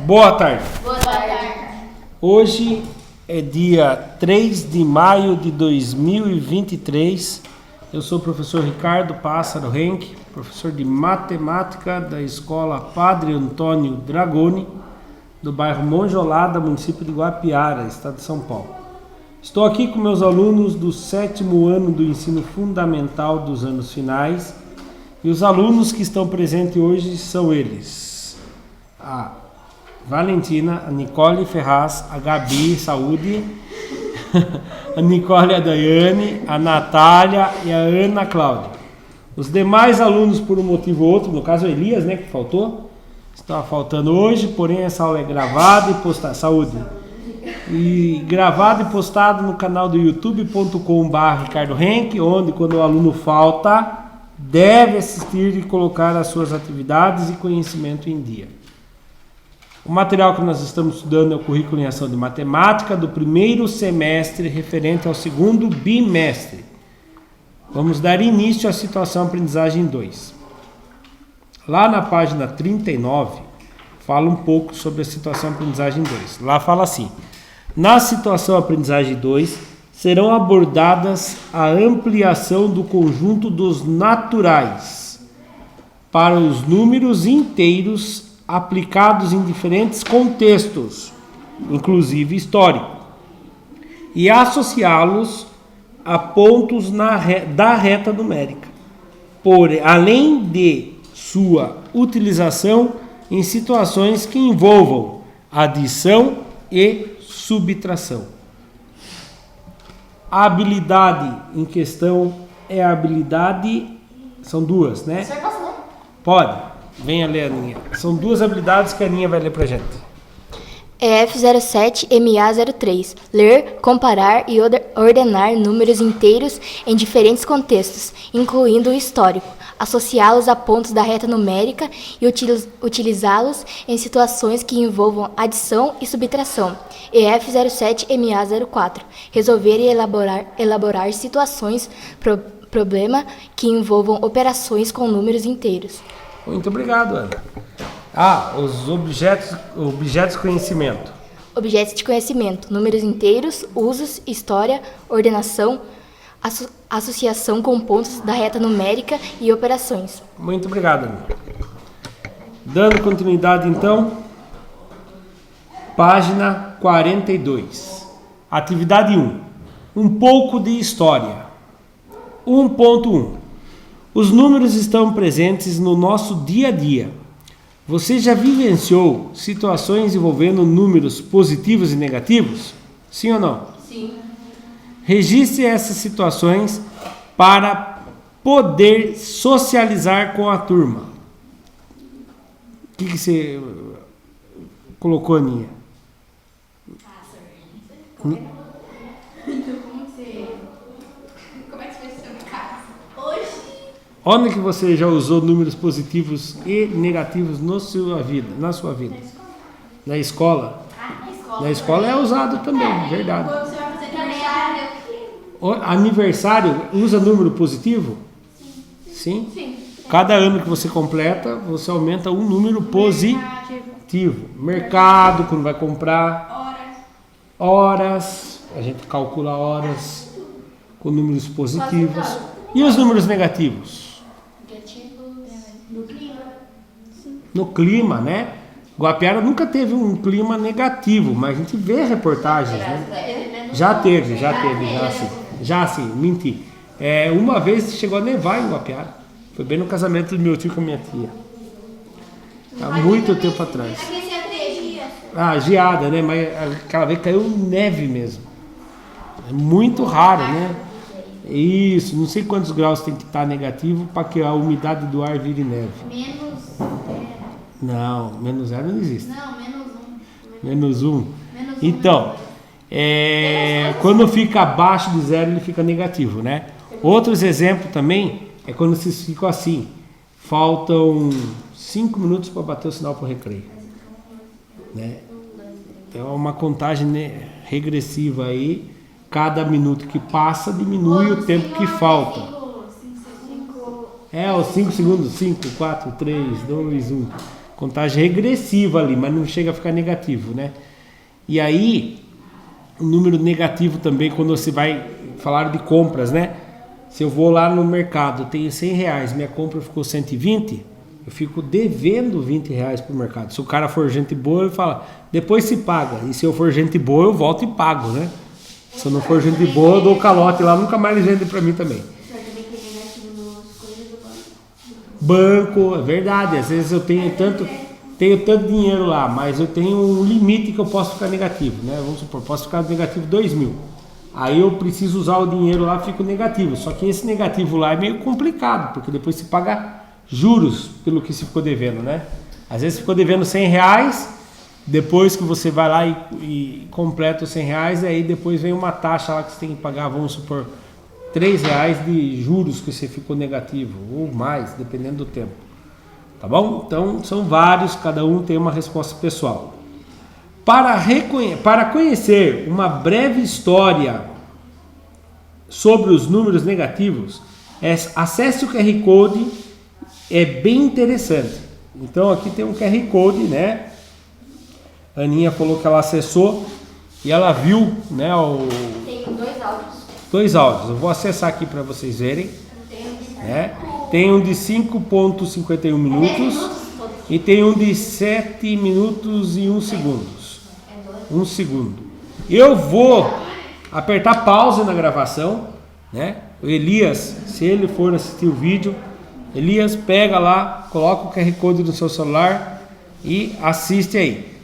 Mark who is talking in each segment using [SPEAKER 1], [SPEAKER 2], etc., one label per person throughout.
[SPEAKER 1] Boa tarde.
[SPEAKER 2] Boa tarde.
[SPEAKER 1] Hoje é dia 3 de maio de 2023. Eu sou o professor Ricardo Pássaro Henke, professor de matemática da Escola Padre Antônio Dragoni, do bairro Monjolada, município de Guapiara, estado de São Paulo. Estou aqui com meus alunos do 7º ano do ensino fundamental dos anos finais, e os alunos que estão presentes hoje são eles: a Valentina, a Nicole Ferraz, a Gabi Saúde, a Nicole a Daiane, a Natália e a Ana Cláudia. Os demais alunos, por um motivo ou outro, no caso o Elias, né, que faltou, estava faltando hoje, porém essa aula é gravada e postada, saúde, e gravado e postado no canal do youtube.com/Ricardo Henke, onde quando o aluno falta, deve assistir e colocar as suas atividades e conhecimento em dia. O material que nós estamos estudando é o currículo em ação de matemática do primeiro semestre referente ao segundo bimestre. Vamos dar início à situação aprendizagem 2. Lá na página 39, fala um pouco sobre a situação aprendizagem 2. Lá fala assim: na situação aprendizagem 2, serão abordadas a ampliação do conjunto dos naturais para os números inteiros aplicados em diferentes contextos, inclusive histórico, e associá-los a pontos da reta numérica, além de sua utilização em situações que envolvam adição e subtração. A habilidade em questão é a habilidade, são duas, né?
[SPEAKER 2] O senhor posso ler?
[SPEAKER 1] Pode, venha ler a Aninha. São duas habilidades que a Aninha vai ler pra gente.
[SPEAKER 3] EF07 MA03. Ler, comparar e ordenar números inteiros em diferentes contextos, incluindo o histórico, associá-los a pontos da reta numérica e utilizá-los em situações que envolvam adição e subtração. EF07 MA04. Resolver e elaborar situações, problema que envolvam operações com números inteiros.
[SPEAKER 1] Muito obrigado, Ana. Os objetos de conhecimento.
[SPEAKER 3] Objetos de conhecimento, números inteiros, usos, história, ordenação, associação com pontos da reta numérica e operações.
[SPEAKER 1] Muito obrigado, Ana. Dando continuidade, então, página 42. Atividade 1. Um pouco de história. 1.1. Os números estão presentes no nosso dia a dia. Você já vivenciou situações envolvendo números positivos e negativos? Sim ou não?
[SPEAKER 2] Sim.
[SPEAKER 1] Registre essas situações para poder socializar com a turma. O que você colocou, Aninha?
[SPEAKER 2] Como é que você fez seu caso? Hoje.
[SPEAKER 1] Onde que você já usou números positivos e negativos na sua vida? Na escola?
[SPEAKER 2] Na escola.
[SPEAKER 1] Na escola é usado também, verdade.
[SPEAKER 2] Quando você vai fazer aniversário.
[SPEAKER 1] Aniversário usa número positivo? Sim.
[SPEAKER 2] Sim.
[SPEAKER 1] Cada ano que você completa, você aumenta um número positivo. Mercado, quando vai comprar. Horas. A gente calcula horas com números positivos. E os números negativos?
[SPEAKER 2] No clima.
[SPEAKER 1] No clima, né? Guapiara nunca teve um clima negativo, mas a gente vê reportagens, né? Já teve, sim, menti. Uma vez chegou a nevar em Guapiara. Foi bem no casamento do meu tio com a minha tia. Há muito tempo atrás. Geada, né? Mas aquela vez caiu neve mesmo. É muito raro, né? Isso, não sei quantos graus tem que estar negativo para que a umidade do ar vire neve.
[SPEAKER 2] Menos.
[SPEAKER 1] Não, menos 0 não existe.
[SPEAKER 2] Não,
[SPEAKER 1] Menos 1. Então, quando fica abaixo de 0, ele fica negativo, né? Outros exemplos também é quando vocês ficam assim: faltam 5 minutos para bater o sinal para o recreio, né? Então é uma contagem, né, regressiva aí. Cada minuto que passa diminui o tempo que falta. Os 5 segundos: 5, 4, 3, 2, 1. contagem regressiva ali, mas não chega a ficar negativo, né? E aí, o número negativo também, quando você vai falar de compras, né? Se eu vou lá no mercado, tenho R$100, minha compra ficou 120, eu fico devendo R$20 pro mercado. Se o cara for gente boa, ele fala, depois se paga. E se eu for gente boa, eu volto e pago, né? Se eu não for gente boa, eu dou calote lá, nunca mais ele vende pra mim também. Banco, é verdade, às vezes eu tenho tanto dinheiro lá, mas eu tenho um limite que eu posso ficar negativo, né? Vamos supor, posso ficar negativo 2.000. Aí eu preciso usar o dinheiro lá, fico negativo. Só que esse negativo lá é meio complicado, porque depois se paga juros pelo que se ficou devendo, né? Às vezes ficou devendo R$100, depois que você vai lá e completa os R$100, aí depois vem uma taxa lá que você tem que pagar, vamos supor, R$3 de juros que você ficou negativo, ou mais, dependendo do tempo. Tá bom? Então, são vários, cada um tem uma resposta pessoal. Para conhecer uma breve história sobre os números negativos, acesse o QR Code, é bem interessante. Então, aqui tem um QR Code, né? A Aninha falou que ela acessou e ela viu, né?
[SPEAKER 3] Tem 2 áudios.
[SPEAKER 1] 2 áudios. Eu vou acessar aqui para vocês verem. Tem um de 5,51 minutos e tem um de 7 minutos e 1 segundo. 1 segundo. Eu vou apertar pause na gravação, né? O Elias, se ele for assistir o vídeo, Elias pega lá, coloca o QR Code no seu celular e assiste aí.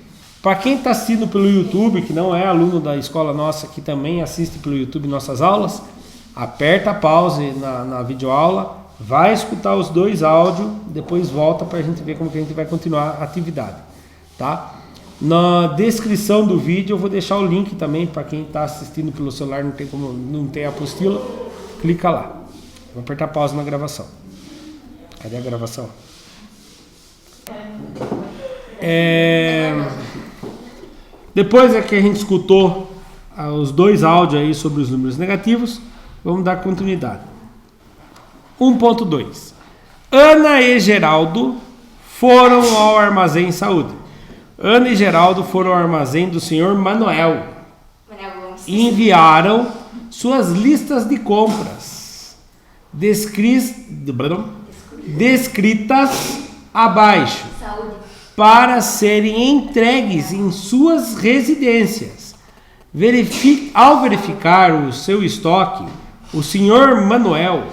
[SPEAKER 1] Para quem está assistindo pelo YouTube, que não é aluno da escola nossa, que também assiste pelo YouTube nossas aulas, aperta pause na videoaula, vai escutar os 2 áudios, depois volta para a gente ver como que a gente vai continuar a atividade, tá? Na descrição do vídeo eu vou deixar o link também para quem está assistindo pelo celular, não tem a apostila, clica lá. Vou apertar pausa na gravação. Cadê a gravação? Depois que a gente escutou os 2 áudios aí sobre os números negativos, vamos dar continuidade. 1.2. Ana e Geraldo foram ao armazém Saúde. Ana e Geraldo foram ao armazém do senhor Manuel e enviaram suas listas de compras descritas abaixo para serem entregues em suas residências. Ao verificar o seu estoque, o senhor Manuel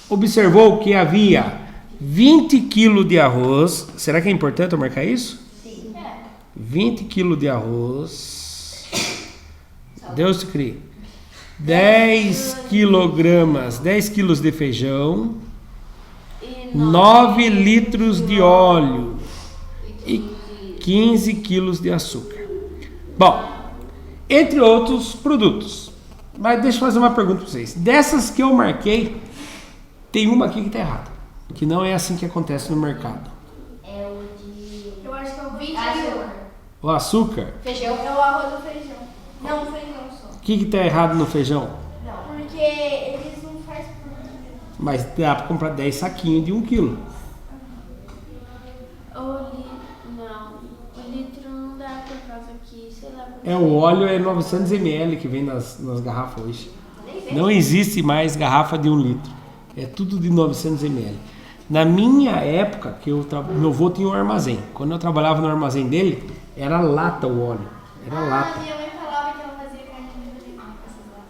[SPEAKER 1] observou que havia 20 kg de arroz. Será que é importante eu marcar isso? 20 kg de arroz, Deus te crie, 10 quilos de feijão, 9 litros de óleo e 15 quilos de açúcar. Bom, entre outros produtos. Mas deixa eu fazer uma pergunta para vocês. Dessas que eu marquei, tem uma aqui que está errada, que não é assim que acontece no mercado.
[SPEAKER 2] Eu acho que é o 20 açúcar.
[SPEAKER 1] O açúcar?
[SPEAKER 3] Feijão.
[SPEAKER 2] É o arroz do feijão. Não, o feijão só.
[SPEAKER 1] O que está errado no feijão?
[SPEAKER 2] Não, porque eles não fazem por.
[SPEAKER 1] Mas dá para comprar 10 saquinhos de 1 quilo.
[SPEAKER 2] Não, o litro não dá por causa que, sei lá.
[SPEAKER 1] O óleo é 900 ml que vem nas garrafas hoje. Não existe mais garrafa de 1 litro. É tudo de 900 ml. Na minha época, meu avô tinha um armazém. Quando eu trabalhava no armazém dele, era lata o óleo. Era lata.
[SPEAKER 2] Minha mãe falava que ela fazia carne de limão.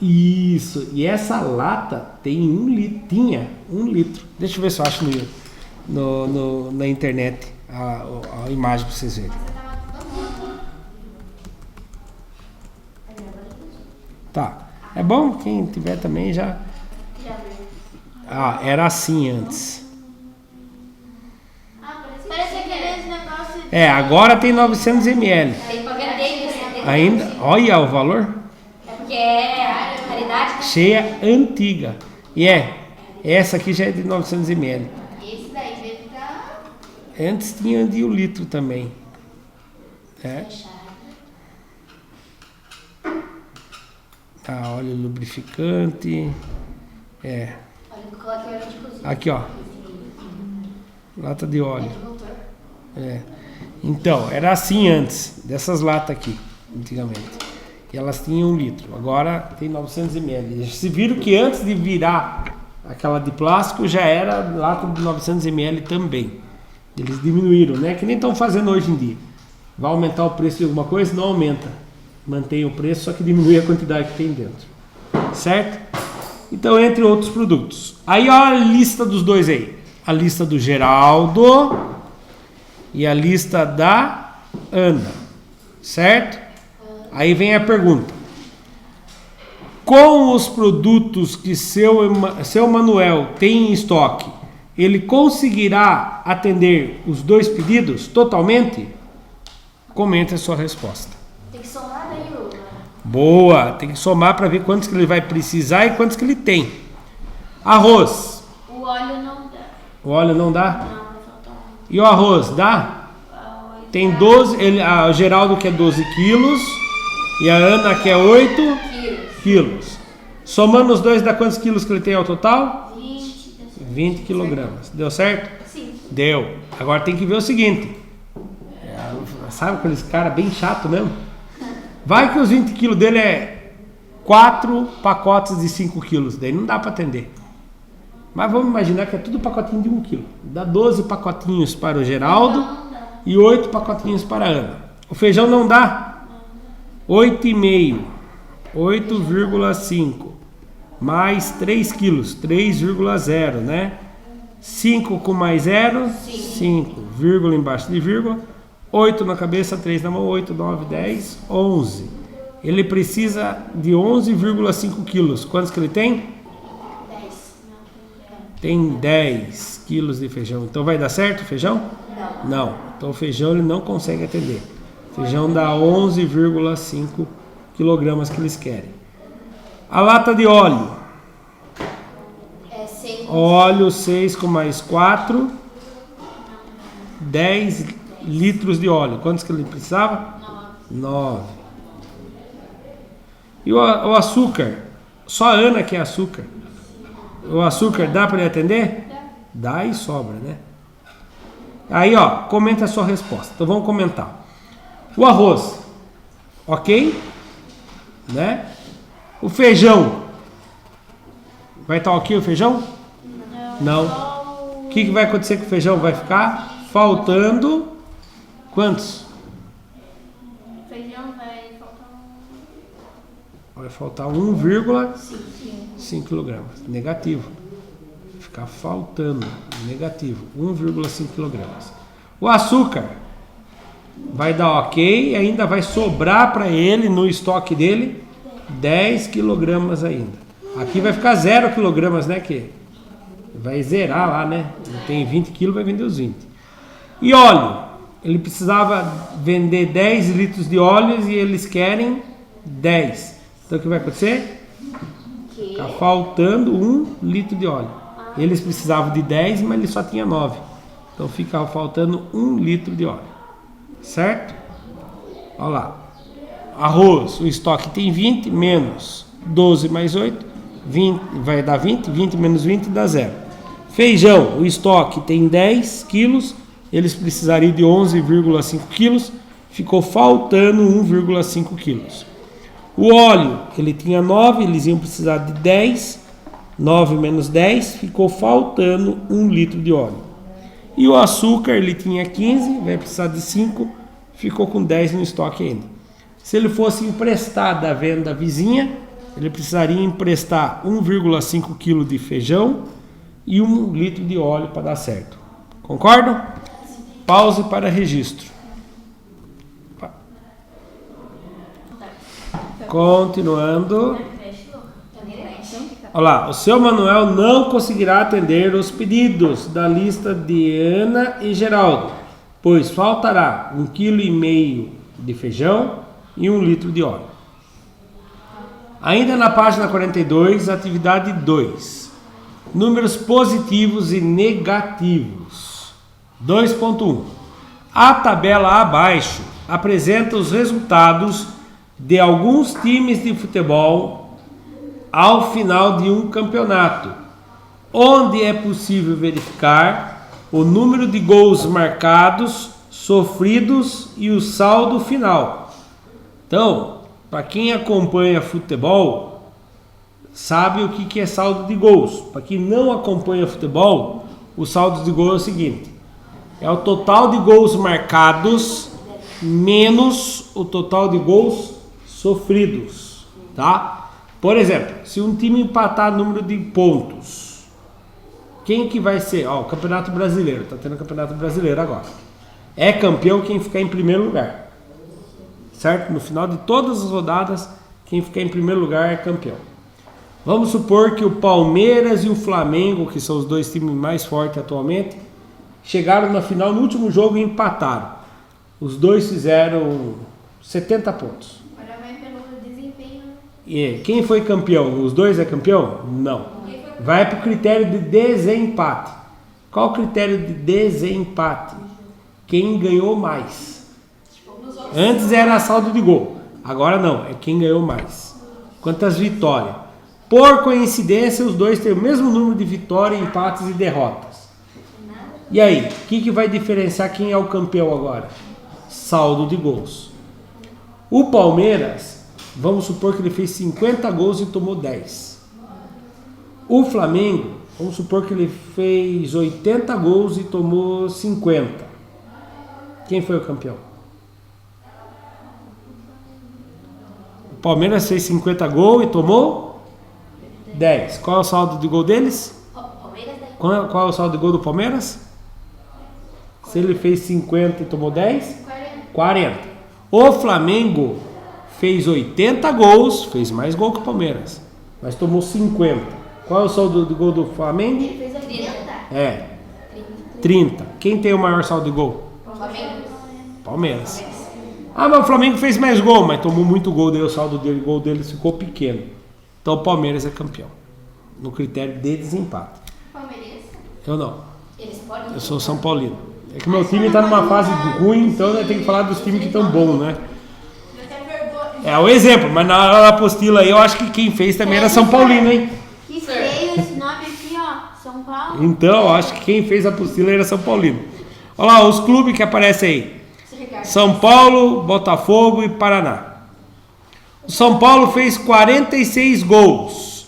[SPEAKER 1] Isso. E essa lata tem 1 litro. Tinha 1 litro. Deixa eu ver se eu acho na internet a imagem para vocês verem. Tá. É bom, quem tiver também já... era assim antes.
[SPEAKER 2] Parece aqueles negócios.
[SPEAKER 1] Agora tem 900 ml.
[SPEAKER 3] Tem pra vender isso.
[SPEAKER 1] Ainda, olha o valor.
[SPEAKER 3] É porque é raridade.
[SPEAKER 1] Cheia, antiga. E essa aqui já é de 900 ml.
[SPEAKER 2] Esse daí deve estar.
[SPEAKER 1] Antes tinha de 1 litro também. Óleo lubrificante.
[SPEAKER 3] Olha do coloqueiro de cozinha.
[SPEAKER 1] Aqui, ó. Lata de óleo. Então, era assim antes, dessas latas aqui, antigamente. E elas tinham 1 litro, agora tem 900 ml. Se viram que antes de virar aquela de plástico já era lata de 900 ml também. Eles diminuíram, né? Que nem estão fazendo hoje em dia. Vai aumentar o preço de alguma coisa? Não aumenta. Mantém o preço, só que diminui a quantidade que tem dentro. Certo? Então, entre outros produtos. Aí, ó, a lista dos dois aí. A lista do Geraldo e a lista da Ana. Certo? Aí vem a pergunta. Com os produtos que seu Manuel tem em estoque, ele conseguirá atender os 2 pedidos totalmente? Comente a sua resposta.
[SPEAKER 3] Tem que somar daí, Lula.
[SPEAKER 1] Boa, tem que somar para ver quantos que ele vai precisar e quantos que ele tem. Arroz.
[SPEAKER 2] O óleo não dá.
[SPEAKER 1] O óleo não dá?
[SPEAKER 2] Não, vai faltar um.
[SPEAKER 1] E o arroz, dá? Tem 12, o Geraldo quer 12 quilos e a Ana quer 8 quilos. Somando os dois, dá quantos quilos que ele tem ao total? 20 quilogramas. Deu certo?
[SPEAKER 2] Sim.
[SPEAKER 1] Deu. Agora tem que ver o seguinte. Sabe aqueles caras bem chato mesmo? Vai que os 20 quilos dele é 4 pacotes de 5 quilos. Daí não dá para atender. Mas vamos imaginar que é tudo pacotinho de 1 quilo. Dá 12 pacotinhos para o Geraldo e 8 pacotinhos para a Ana. O feijão não dá? 8,5. 8,5. Mais 3 quilos. 3,0, né? 5 com mais 0. 5. Vírgula embaixo de vírgula. 8 na cabeça, 3 na mão. 8, 9, 10, 11. Ele precisa de 11,5 quilos. Quantos que ele tem?
[SPEAKER 3] 10.
[SPEAKER 1] Tem 10 quilos de feijão. Então vai dar certo o feijão? Não. Então o feijão ele não consegue atender. O feijão dá 11,5 quilogramas que eles querem. A lata de óleo.
[SPEAKER 3] É 6.
[SPEAKER 1] Óleo 6 com mais 4. 10 litros de óleo. Quantos que ele precisava? 9. E o açúcar? Só a Ana quer açúcar. O açúcar dá para ele atender? Dá e sobra, né? Aí, ó, comenta a sua resposta. Então vamos comentar. O arroz, ok? Né? O feijão, vai estar ok o feijão? Não. O que vai acontecer com o feijão? Vai ficar faltando quantos?
[SPEAKER 2] Feijão vai faltar
[SPEAKER 1] Vai faltar 1,5 kg. Negativo. Ficar faltando. Negativo. 1,5 kg. O açúcar vai dar ok. Ainda vai sobrar para ele no estoque dele 10 kg ainda. Aqui vai ficar 0 kg, né? Que vai zerar lá, né? Ele tem 20 kg, vai vender os 20. E óleo. Ele precisava vender 10 litros de óleo e eles querem 10. Então o que vai acontecer? Está faltando 1 litro de óleo. Eles precisavam de 10, mas ele só tinha 9. Então fica faltando 1 litro de óleo. Certo? Olha lá. Arroz, o estoque tem 20, menos 12 mais 8, 20, vai dar 20, 20 menos 20 dá 0. Feijão, o estoque tem 10 quilos, eles precisariam de 11,5 quilos, ficou faltando 1,5 quilos. O óleo, ele tinha 9, eles iam precisar de 10, 9 menos 10, ficou faltando 1 litro de óleo. E o açúcar, ele tinha 15, vai precisar de 5, ficou com 10 no estoque ainda. Se ele fosse emprestar da venda vizinha, ele precisaria emprestar 1,5 kg de feijão e 1 litro de óleo para dar certo. Concordam? Pause para registro. Continuando. Olha lá, o seu Manuel não conseguirá atender os pedidos da lista de Ana e Geraldo, pois faltará 1,5 kg de feijão e 1 litro de óleo. Ainda na página 42, atividade 2. Números positivos e negativos. 2.1. A tabela abaixo apresenta os resultados de alguns times de futebol ao final de um campeonato, onde é possível verificar o número de gols marcados sofridos e o saldo final. Então, para quem acompanha futebol, sabe o que é saldo de gols. Para quem não acompanha futebol, o saldo de gols é o seguinte: é o total de gols marcados menos o total de gols sofridos, tá? Por exemplo, se um time empatar número de pontos, quem que vai ser? Ó, o Campeonato Brasileiro, tá tendo Campeonato Brasileiro agora. É campeão quem ficar em primeiro lugar, certo? No final de todas as rodadas, quem ficar em primeiro lugar é campeão. Vamos supor que o Palmeiras e o Flamengo, que são os dois times mais fortes atualmente, chegaram na final no último jogo e empataram. Os dois fizeram 70 pontos.
[SPEAKER 2] Agora vai pelo desempenho.
[SPEAKER 1] E quem foi campeão? Os dois é campeão? Não. Vai para o critério de desempate. Qual o critério de desempate? Quem ganhou mais. Antes era saldo de gol. Agora não, é quem ganhou mais. Quantas vitórias? Por coincidência, os dois têm o mesmo número de vitórias, empates e derrotas. E aí, o que vai diferenciar quem é o campeão agora? Saldo de gols. O Palmeiras, vamos supor que ele fez 50 gols e tomou 10. O Flamengo, vamos supor que ele fez 80 gols e tomou 50. Quem foi o campeão? O Palmeiras fez 50 gols e tomou 10. Qual é o saldo de gol deles? Qual é o saldo de gol do Palmeiras? Se ele fez 50 e tomou 10? 40. O Flamengo fez 80 gols, fez mais gol que o Palmeiras, mas tomou 50. Qual é o saldo de gol do Flamengo?
[SPEAKER 3] Ele fez 80.
[SPEAKER 1] É, 30. Quem tem o maior saldo de gol?
[SPEAKER 3] Flamengo.
[SPEAKER 1] Palmeiras. Ah, mas o Flamengo fez mais gol, mas tomou muito gol, daí o saldo dele, o gol deles ficou pequeno. Então o Palmeiras é campeão, no critério de desempate.
[SPEAKER 2] Palmeirense?
[SPEAKER 1] Eu não.
[SPEAKER 3] Eles podem.
[SPEAKER 1] Eu sou São Paulino. É que meu time tá numa fase ruim, então tem que falar dos times que estão bons, né? É o exemplo, mas na apostila aí eu acho que quem fez também era São Paulino, hein?
[SPEAKER 2] Que feio esse nome aqui, ó. São Paulo.
[SPEAKER 1] Então, eu acho que quem fez a apostila era São Paulino. Olha lá, os clubes que aparecem aí: São Paulo, Botafogo e Paraná. O São Paulo fez 46 gols,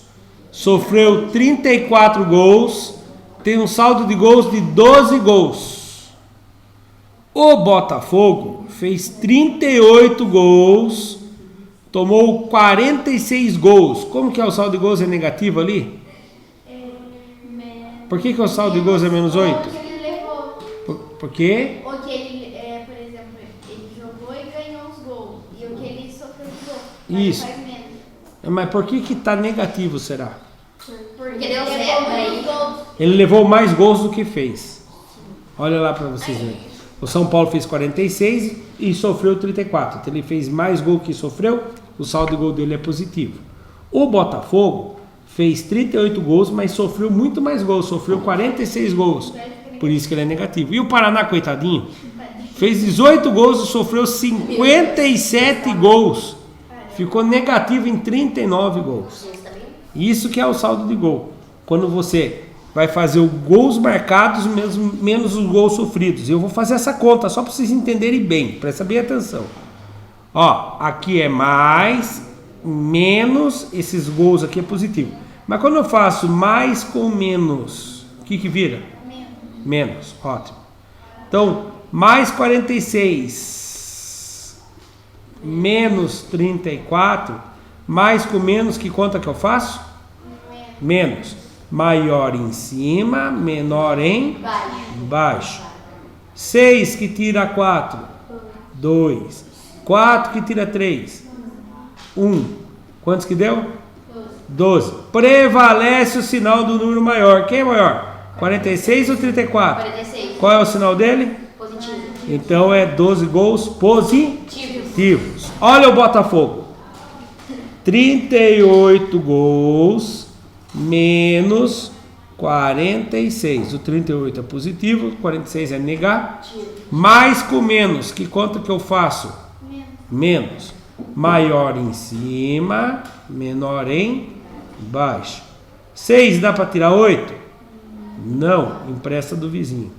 [SPEAKER 1] sofreu 34 gols, tem um saldo de gols de 12 gols. O Botafogo fez 38 gols, tomou 46 gols. Como que é o saldo de gols? É negativo ali? Por que o saldo de gols é menos 8?
[SPEAKER 2] O que ele levou.
[SPEAKER 1] Por quê?
[SPEAKER 2] O que ele, por exemplo, ele jogou e ganhou os gols. E o que ele sofreu de gol. Mas
[SPEAKER 1] Isso.
[SPEAKER 2] faz menos.
[SPEAKER 1] Mas por que tá negativo, será?
[SPEAKER 2] Porque
[SPEAKER 3] deu
[SPEAKER 2] ele
[SPEAKER 3] zero,
[SPEAKER 2] levou
[SPEAKER 3] aí.
[SPEAKER 2] muitos gols.
[SPEAKER 1] Ele levou mais gols do que fez. Olha lá para vocês verem. O São Paulo fez 46 e sofreu 34. Então ele fez mais gol que sofreu, o saldo de gol dele é positivo. O Botafogo fez 38 gols, mas sofreu muito mais gols, sofreu 46 gols. Por isso que ele é negativo. E o Paraná, coitadinho, fez 18 gols e sofreu 57 gols. Ficou negativo em 39 gols. Isso que é o saldo de gol. Quando você vai fazer os gols marcados menos os gols sofridos. Eu vou fazer essa conta só para vocês entenderem bem. Presta bem atenção. Ó, aqui é mais, menos, esses gols aqui é positivo. Mas quando eu faço mais com menos, o que vira? Menos. Ótimo. Então, mais 46 menos 34, mais com menos, que conta que eu faço? Menos. Maior em cima, menor em baixo. 6 que tira 4, 2. 4 que tira 3, 1. Quantos que deu? 12. Prevalece o sinal do número maior. Quem é maior? 46 ou 34?
[SPEAKER 3] 46.
[SPEAKER 1] Qual é o sinal dele?
[SPEAKER 3] Positivo.
[SPEAKER 1] Então é 12 gols positivos. Olha o Botafogo. 38 gols menos 46. O 38 é positivo, o 46 é negativo. Mais com menos, que conta que eu faço? Menos. Maior em cima, menor em baixo. 6 dá para tirar 8? Não, empresta do vizinho.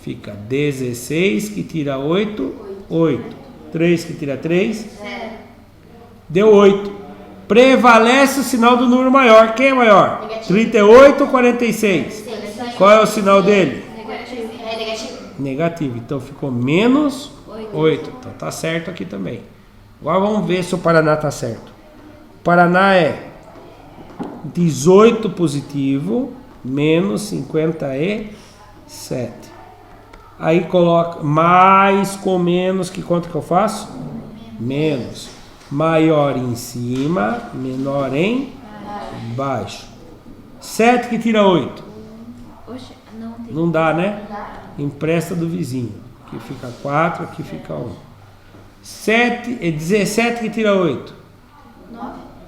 [SPEAKER 1] Fica 16 que tira 8, 8. 3 que tira 3, deu 8. Prevalece o sinal do número maior. Quem é maior? 38 ou 46? Qual é o sinal dele? Negativo. Então ficou menos 8. Então tá certo aqui também. Agora vamos ver se o Paraná tá certo. O Paraná é 18 positivo menos 57. Aí coloca mais com menos, que conta que eu faço? Menos. Maior em cima, menor em baixo. 7 que tira 8. Não dá, né? Empresta do vizinho. Aqui fica 4, aqui fica 1. 17 que tira 8.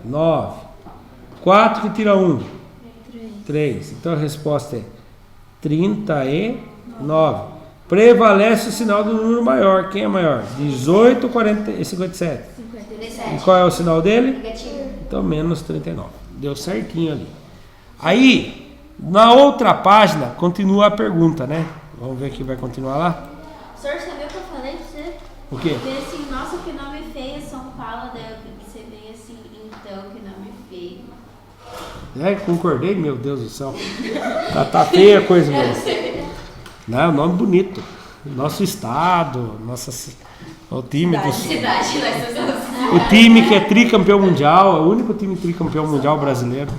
[SPEAKER 1] 9. 4 que tira 1. 3. Então a resposta é 39. Prevalece o sinal do número maior. Quem é maior? 18 ou 57? 57. E qual é o sinal dele?
[SPEAKER 3] Negativo.
[SPEAKER 1] Então menos 39. Deu certinho ali. Aí, na outra página, continua a pergunta, né? Vamos ver aqui, vai continuar lá?
[SPEAKER 2] Senhor, você viu o que eu falei pra você?
[SPEAKER 1] O quê?
[SPEAKER 2] Falei assim, nossa, que nome feio, São Paulo, daí você vem assim, então, que nome feio.
[SPEAKER 1] É, concordei, meu Deus do céu. Tá feia a coisa mesmo. Não, nome bonito. Nosso estado, o time o time que é tricampeão mundial, é o único time tricampeão mundial brasileiro.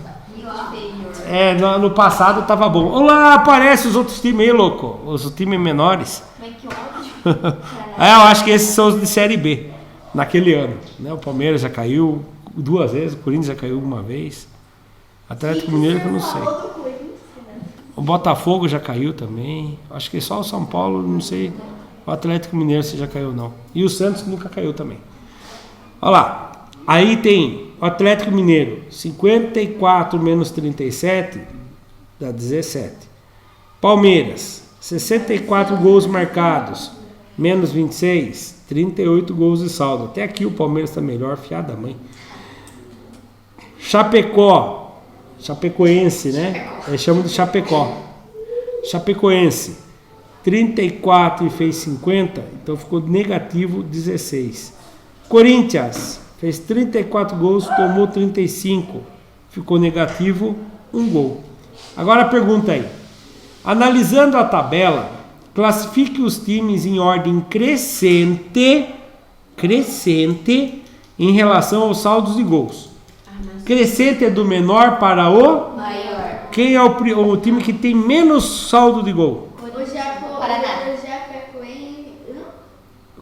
[SPEAKER 1] É, no passado tava bom. Olá, aparece os outros times aí, louco. Os times menores. Eu acho que esses são os de Série B, naquele ano. Né? O Palmeiras já caiu 2 vezes, o Corinthians já caiu uma vez. Atlético Mineiro que eu não sei. O Botafogo já caiu também. Acho que só o São Paulo, não sei. O Atlético Mineiro se já caiu não. E o Santos nunca caiu também. Olha lá. Aí tem o Atlético Mineiro. 54 menos 37 dá 17. Palmeiras. 64 gols marcados. Menos 26. 38 gols de saldo. Até aqui o Palmeiras está melhor. Fiada mãe. Chapecó. Chapecoense, né? Eles chamam de Chapecó. Chapecoense. 34 e fez 50, então ficou negativo 16. Corinthians fez 34 gols, tomou 35, ficou negativo 1 gol. Agora a pergunta aí. Analisando a tabela, classifique os times em ordem crescente em relação aos saldos de gols. Crescente é do menor para o
[SPEAKER 3] Maior.
[SPEAKER 1] Quem é o time que tem menos saldo de gol?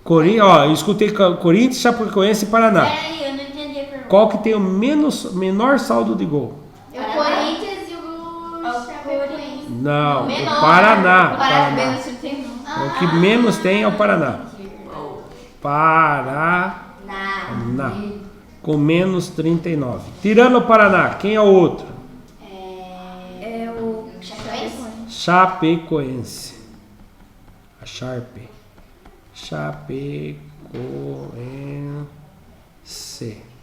[SPEAKER 1] Ó, eu escutei Corinthians, Chapecoense e Paraná.
[SPEAKER 2] Peraí, eu não entendi a pergunta.
[SPEAKER 1] Qual que tem o menor saldo de gol?
[SPEAKER 2] É o Corinthians e o Chapecoense.
[SPEAKER 1] Não,
[SPEAKER 2] Menor.
[SPEAKER 1] o Paraná.
[SPEAKER 2] Menos 39.
[SPEAKER 1] O que menos tem é o Paraná. Paraná. Com menos 39. Tirando o Paraná, quem é o outro?
[SPEAKER 3] É o Chapecoense.
[SPEAKER 1] Chapecoense. A Chapecoense.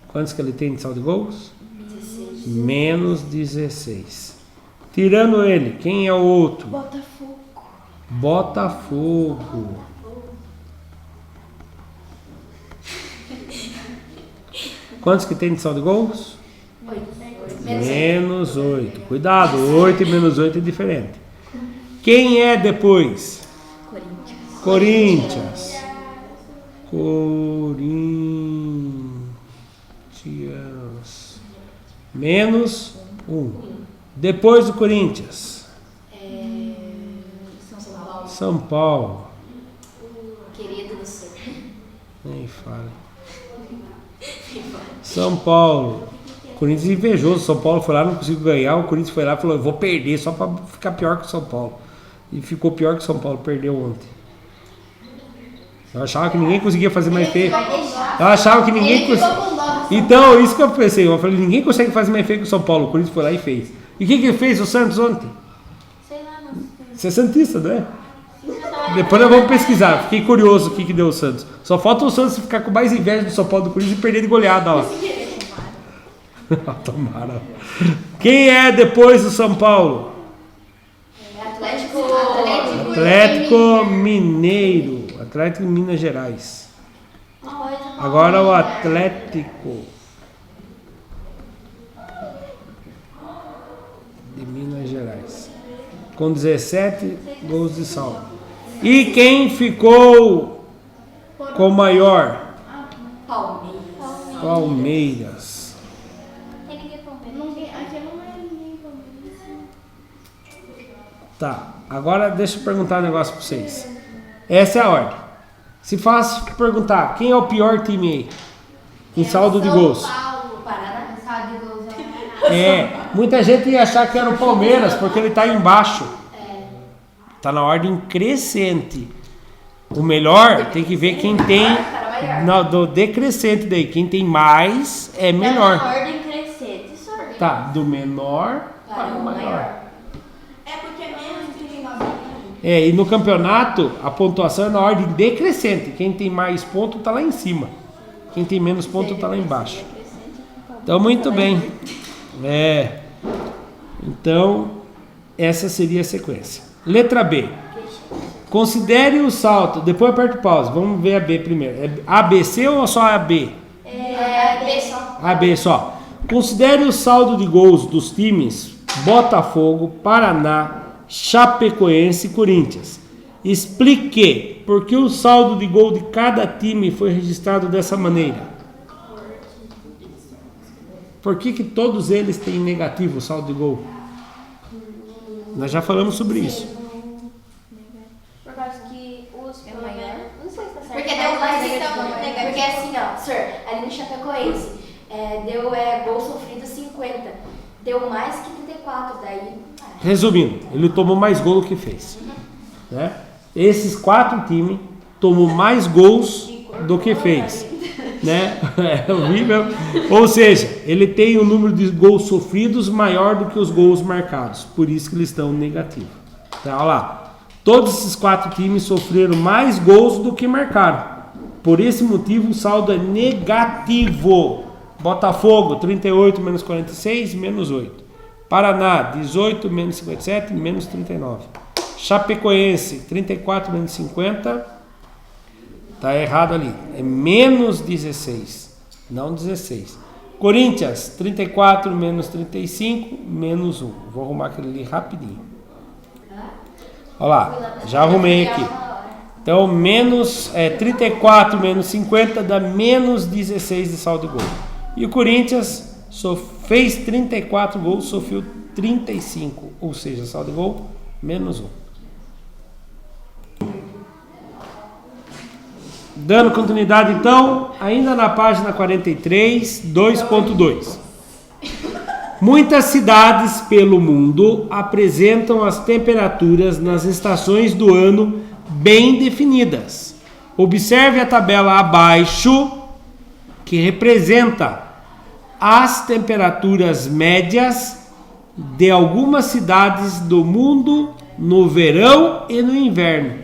[SPEAKER 1] Quantos que ele tem de saldo de gols?
[SPEAKER 3] 16.
[SPEAKER 1] Menos 16. Tirando ele, quem é o outro? Botafogo. Quantos que tem de saldo de gols?
[SPEAKER 3] 8.
[SPEAKER 1] Menos 8. Cuidado, 8 e menos 8 é diferente. Quem é depois? Corinthians. Menos 1. Depois do Corinthians. São Paulo.
[SPEAKER 3] Querido do Sul.
[SPEAKER 1] Nem fala. São Paulo. Corinthians invejoso. São Paulo foi lá, não conseguiu ganhar. O Corinthians foi lá e falou: eu vou perder só para ficar pior que o São Paulo. E ficou pior que o São Paulo. Perdeu ontem. Eu achava que ninguém conseguia fazer mais feio. Eu achava que ninguém conseguia. Então, isso que eu pensei. Eu falei: ninguém consegue fazer mais feio que o São Paulo. O Corinthians foi lá e fez. E o que ele fez o Santos ontem?
[SPEAKER 2] Sei lá, não.
[SPEAKER 1] Você é santista, não é? Depois nós vamos pesquisar. Fiquei curioso o que deu o Santos. Só falta o Santos ficar com mais inveja do São Paulo do Corinthians e perder de goleada, ó. Tomara. Quem é depois do São Paulo?
[SPEAKER 3] Atlético
[SPEAKER 1] Atlético Mineiro. Atlético de Minas Gerais. Agora o Atlético de Minas Gerais. Com 17 gols de saldo. E quem ficou com o maior? Palmeiras. Tá, agora deixa eu perguntar um negócio pra vocês. Essa é a ordem. Se faz perguntar, quem é o pior time aí? Em saldo de gols. Muita gente ia achar que era o Palmeiras, porque ele tá embaixo. Tá na ordem crescente. O melhor tem que ver quem tem do decrescente daí. Quem tem mais é melhor.
[SPEAKER 4] Na ordem crescente, sorte.
[SPEAKER 1] Tá, do menor para o maior.
[SPEAKER 4] É porque é menos que tem 9.
[SPEAKER 1] E no campeonato a pontuação é na ordem decrescente. Quem tem mais pontos tá lá em cima. Quem tem menos pontos tá lá embaixo. Então, muito bem. Então, essa seria a sequência. Letra B. Considere o salto. Depois aperta o pause. Vamos ver a B primeiro. É ABC ou só a B?
[SPEAKER 4] B só.
[SPEAKER 1] A B só. Considere o saldo de gols dos times Botafogo, Paraná, Chapecoense e Corinthians. Explique por que o saldo de gol de cada time foi registrado dessa maneira. Por que todos eles têm negativo o saldo de gol? Nós já falamos sobre isso.
[SPEAKER 4] Por causa que os não sei se tá certo.
[SPEAKER 3] Porque deu mais negativo. Porque assim, ó, senhor, ali no Chapecoense, deu gol sofrido 50. Deu mais que 34, daí...
[SPEAKER 1] Resumindo, ele tomou mais gol do que fez. Né? Esses 4 times tomou mais gols do que fez. Né? É horrível. Ou seja, ele tem o número de gols sofridos maior do que os gols marcados. Por isso que eles estão negativos. Tá, olha lá. Todos esses 4 times sofreram mais gols do que marcaram. Por esse motivo o saldo é negativo. Botafogo, 38 menos 46, menos 8. Paraná, 18 menos 57, menos 39. Chapecoense, 34 menos 50. Tá errado ali. É menos 16, não 16. Corinthians, 34 menos 35, menos 1. Vou arrumar aquele ali rapidinho. Olha lá, já arrumei aqui. Então, menos 34 menos 50 dá menos 16 de saldo de gol. E o Corinthians fez 34 gols, sofreu 35. Ou seja, saldo de gol, menos 1. Dando continuidade, então, ainda na página 43, 2.2. Muitas cidades pelo mundo apresentam as temperaturas nas estações do ano bem definidas. Observe a tabela abaixo, que representa as temperaturas médias de algumas cidades do mundo no verão e no inverno.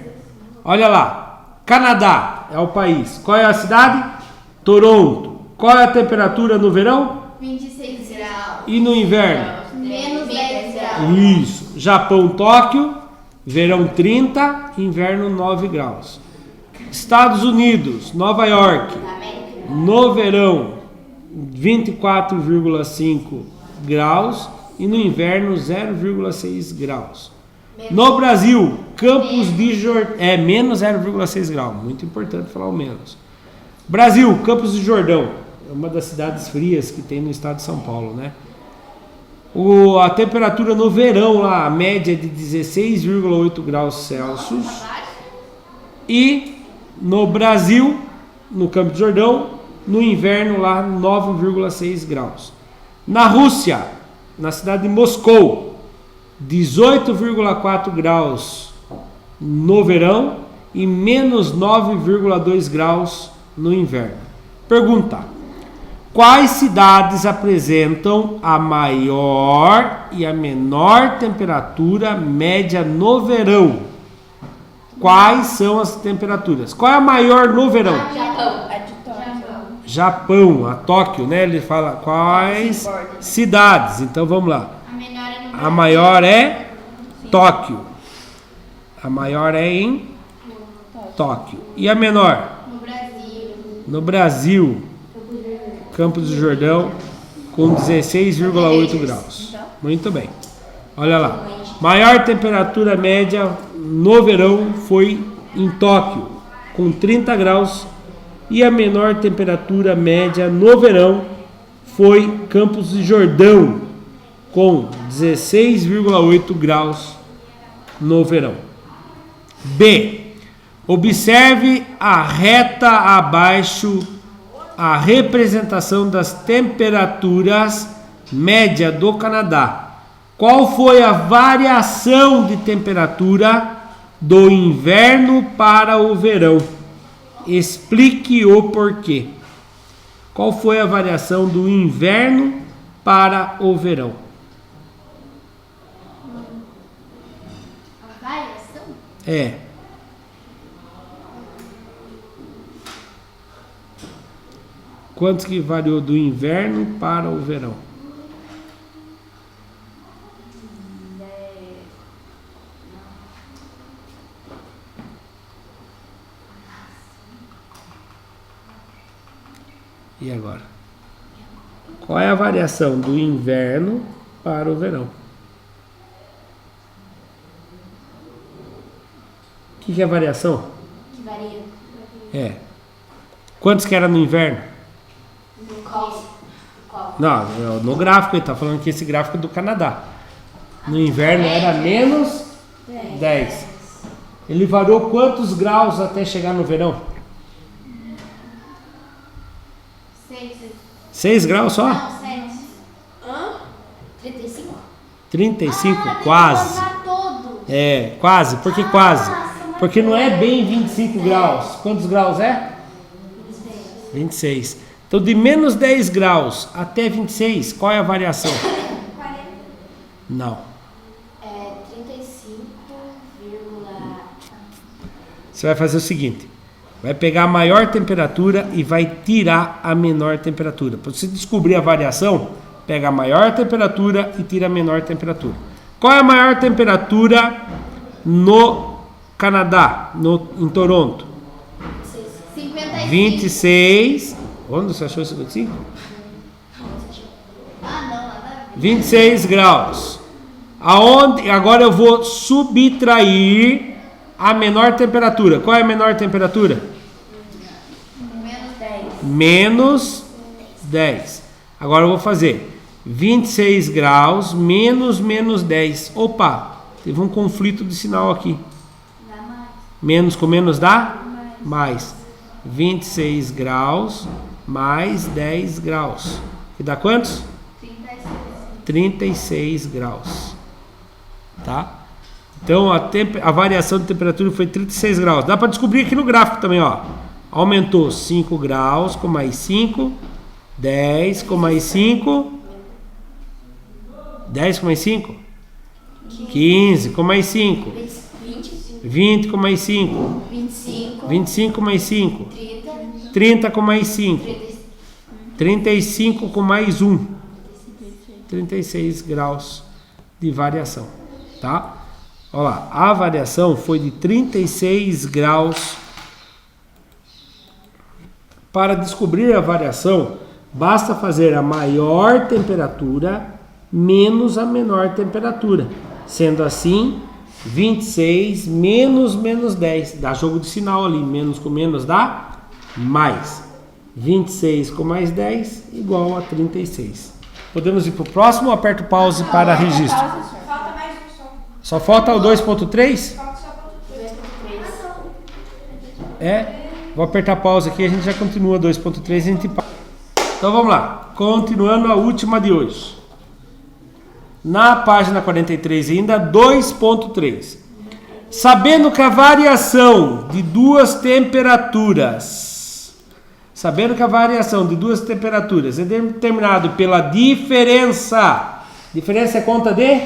[SPEAKER 1] Olha lá, Canadá é o país. Qual é a cidade? Toronto. Qual é a temperatura no verão?
[SPEAKER 2] 26 graus.
[SPEAKER 1] E no inverno?
[SPEAKER 2] Menos 10 graus.
[SPEAKER 1] Isso. Japão, Tóquio, verão 30, inverno 9 graus. Estados Unidos, Nova York, no verão 24,5 graus e no inverno 0,6 graus. No Brasil, Campos de Jordão, menos 0,6 graus, muito importante falar o menos. Brasil, Campos de Jordão, é uma das cidades frias que tem no estado de São Paulo, né? A temperatura no verão lá, a média é de 16,8 graus Celsius. E no Brasil, no Campo de Jordão, no inverno lá 9,6 graus. Na Rússia, na cidade de Moscou, 18,4 graus no verão e menos 9,2 graus no inverno. Pergunta: quais cidades apresentam a maior e a menor temperatura média no verão? Quais são as temperaturas? Qual é a maior no verão? Japão, a Tóquio, né? Ele fala quais cidades. Então vamos lá.
[SPEAKER 2] A menor é no
[SPEAKER 1] A maior é Tóquio. A maior é em Tóquio. E a menor?
[SPEAKER 2] No Brasil.
[SPEAKER 1] No Brasil, Campos do Jordão, com 16,8 graus. Muito bem. Olha lá. Maior temperatura média no verão foi em Tóquio, com 30 graus. E a menor temperatura média no verão foi Campos do Jordão, com 16,8 graus no verão. B. Observe a reta abaixo a representação das temperaturas média do Canadá. Qual foi a variação de temperatura do inverno para o verão? Explique o porquê. Qual foi a variação do inverno para o verão?
[SPEAKER 2] A variação?
[SPEAKER 1] É. Quanto que variou do inverno para o verão? E agora? Qual é a variação do inverno para o verão? O que é variação?
[SPEAKER 3] Que varia.
[SPEAKER 1] É. Quantos que era no inverno?
[SPEAKER 3] Qual?
[SPEAKER 1] Não, no gráfico, ele está falando que esse gráfico é do Canadá. No inverno era menos 10. Ele variou quantos graus até chegar no verão? 6 graus só?
[SPEAKER 2] Não, 7.
[SPEAKER 3] 35?
[SPEAKER 1] 35,
[SPEAKER 2] Tem que
[SPEAKER 1] quase.
[SPEAKER 2] contar todos.
[SPEAKER 1] É, quase. Por que quase? Porque não é bem 25 graus. Quantos graus é? 26. Então, de menos 10 graus até 26, qual é a variação?
[SPEAKER 2] 40.
[SPEAKER 1] Não.
[SPEAKER 3] É 35,
[SPEAKER 1] Você vai fazer o seguinte. Vai pegar a maior temperatura e vai tirar a menor temperatura. Para você descobrir a variação, pega a maior temperatura e tira a menor temperatura. Qual é a maior temperatura no Canadá, em Toronto?
[SPEAKER 2] 55.
[SPEAKER 1] 26. Onde você achou 55?
[SPEAKER 2] Ah, não, nada a ver.
[SPEAKER 1] 26 graus. Aonde? Agora eu vou subtrair a menor temperatura. Qual é a menor temperatura?
[SPEAKER 2] Menos 10.
[SPEAKER 1] Menos 10. Agora eu vou fazer 26 graus menos 10. Opa, teve um conflito de sinal aqui.
[SPEAKER 2] Dá mais.
[SPEAKER 1] Menos com menos dá? Mais. 26 graus mais 10 graus. Que dá quantos?
[SPEAKER 2] 36.
[SPEAKER 1] 36 graus. Tá? Então a variação de temperatura foi 36 graus. Dá para descobrir aqui no gráfico também, ó. Aumentou 5 graus com mais 5, 10 com mais 5, 10 com mais 5, 15 com mais 5, 20 com mais 5, 25 com mais 5, 30 com mais 5, 35 com mais 1, 36 graus de variação, tá? Olha lá, a variação foi de 36 graus. Para descobrir a variação, basta fazer a maior temperatura menos a menor temperatura. Sendo assim, 26 menos 10. Dá jogo de sinal ali. Menos com menos dá mais. 26 com mais 10 igual a 36. Podemos ir para o próximo ou aperto pause para registro?
[SPEAKER 4] Falta mais um só.
[SPEAKER 1] Só falta o 2.3?
[SPEAKER 4] Falta só o 2.3.
[SPEAKER 1] É? Vou apertar pause aqui e a gente já continua 2.3 e a gente para. Então vamos lá. Continuando a última de hoje. Na página 43 ainda, 2.3. Sabendo que a variação de duas temperaturas é determinado pela diferença. Diferença é conta de?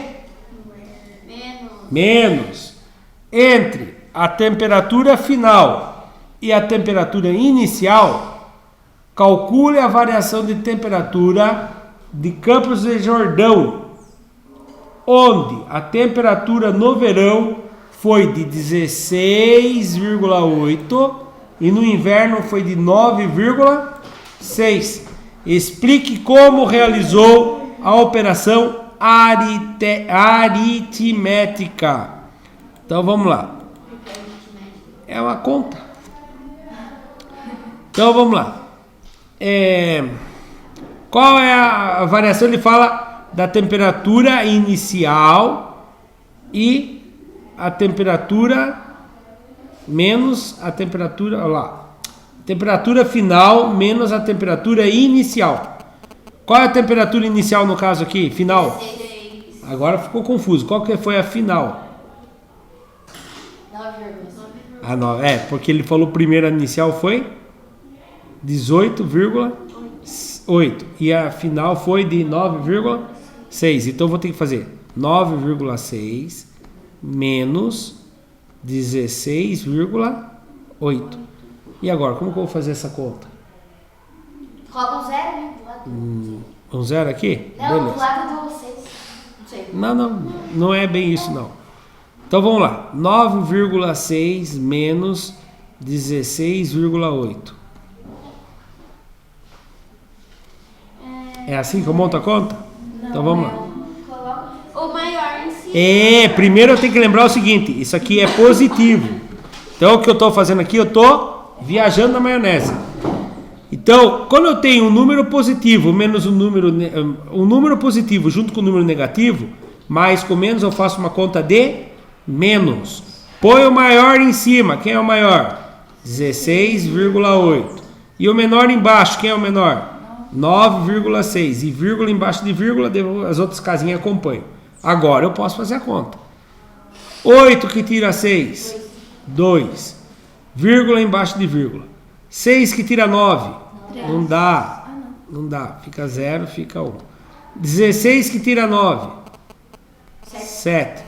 [SPEAKER 1] Menos. Entre a temperatura final e a temperatura inicial, calcule a variação de temperatura de Campos do Jordão, onde a temperatura no verão foi de 16,8 e no inverno foi de 9,6. Explique como realizou a operação aritmética. Então vamos lá. É uma conta. Então vamos lá. Qual é a variação? Ele fala da temperatura inicial e a temperatura menos a temperatura, olha lá. Temperatura final menos a temperatura inicial. Qual é a temperatura inicial no caso aqui? Final. Agora ficou confuso. Qual que foi a final? 9,9. Porque ele falou primeiro a inicial foi 18,8 e a final foi de 9,6. Então eu vou ter que fazer 9,6 menos 16,8. E agora, como que eu vou fazer essa conta?
[SPEAKER 3] Coloca um zero, né?
[SPEAKER 1] Um zero aqui?
[SPEAKER 3] Não,
[SPEAKER 1] beleza.
[SPEAKER 3] do lado do 6. Não sei.
[SPEAKER 1] Não é bem isso não. Então vamos lá. 9,6 menos 16,8. É assim que eu monto a conta? Então vamos lá.
[SPEAKER 4] O maior em si.
[SPEAKER 1] Primeiro eu tenho que lembrar o seguinte, isso aqui é positivo. Então o que eu estou fazendo aqui, eu estou viajando na maionese. Então, quando eu tenho um número positivo menos um número positivo junto com o número negativo, mais com menos eu faço uma conta de menos. Põe o maior em cima, quem é o maior? 16,8. E o menor embaixo, quem é o menor? 9,6. E vírgula embaixo de vírgula, as outras casinhas acompanham. Agora eu posso fazer a conta. 8 que tira 6, 2. Vírgula embaixo de vírgula. 6 que tira 9, não dá. Não dá. Fica 0, fica 1. 16 que tira 9, 7.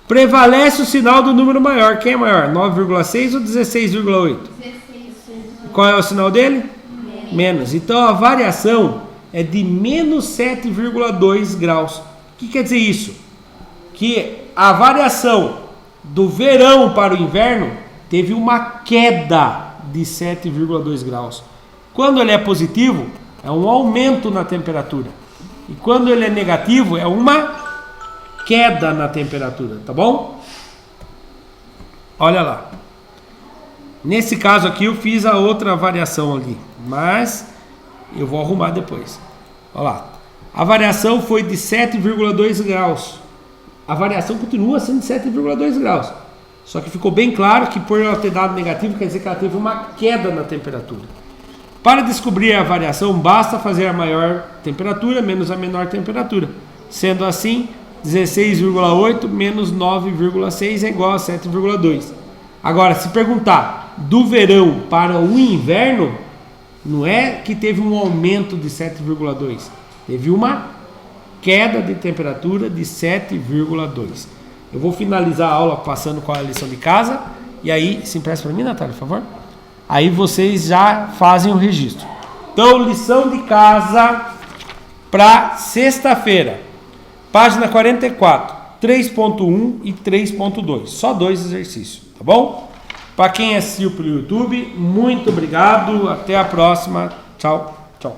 [SPEAKER 1] Prevalece o sinal do número maior. Quem é maior? 9,6 ou 16,8? Qual é o sinal dele? Menos. Então a variação é de menos 7,2 graus. O que quer dizer isso? Que a variação do verão para o inverno teve uma queda de 7,2 graus. Quando ele é positivo, é um aumento na temperatura. E quando ele é negativo, é uma queda na temperatura, tá bom? Olha lá. Nesse caso aqui eu fiz a outra variação ali, mas eu vou arrumar depois. Olha lá. A variação foi de 7,2 graus. A variação continua sendo de 7,2 graus. Só que ficou bem claro que por ela ter dado negativo, quer dizer que ela teve uma queda na temperatura. Para descobrir a variação, basta fazer a maior temperatura menos a menor temperatura. Sendo assim, 16,8 menos 9,6 é igual a 7,2. Agora, se perguntar do verão para o inverno, não é que teve um aumento de 7,2. Teve uma queda de temperatura de 7,2. Eu vou finalizar a aula passando com a lição de casa. E aí, se empresta para mim, Natália, por favor. Aí vocês já fazem o registro. Então, lição de casa para sexta-feira. Página 44, 3.1 e 3.2. Só 2 exercícios, tá bom? Para quem assistiu pelo YouTube, muito obrigado. Até a próxima. Tchau, tchau.